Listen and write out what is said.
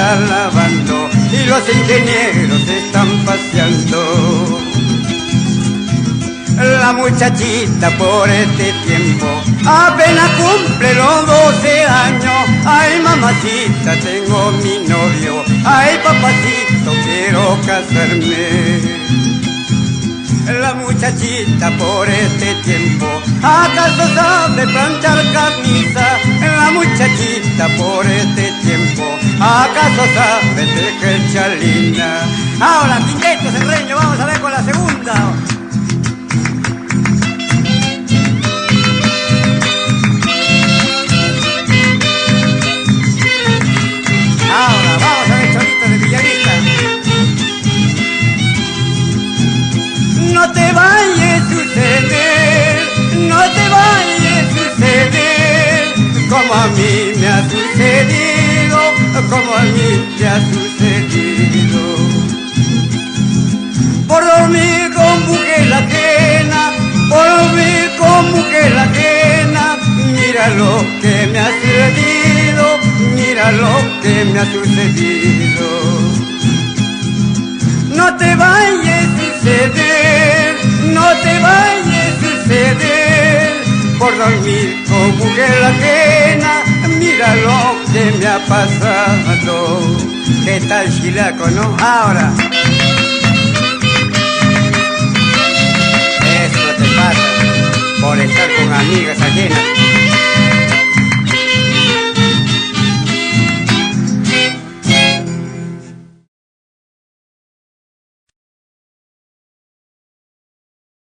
está lavando y los ingenieros están paseando. La muchachita por este tiempo apenas cumple los 12 años. Ay, mamacita, tengo mi novio. Ay, papacito, quiero casarme. La muchachita por este tiempo ¿acaso sabe planchar camisa? La muchachita por este tiempo ¿acaso sabe tejer chalina? Ahora, quinteto, Serreño, vamos a ver con la segunda. Ahora, vamos a ver Chorito de Villavista. No te vayas a suceder, no te vayas a suceder, como a mí me ha sucedido, como a mí te ha sucedido. Por dormir con mujer ajena, por dormir con mujer ajena, mira lo que me ha sucedido, mira lo que me ha sucedido. No te vayas a suceder, no te vayas a suceder, por dormir con mujer ajena, mira lo que me ha pasado. ¿Qué tal, chilaco, no? Ahora. Eso te pasa por estar con amigas ajenas.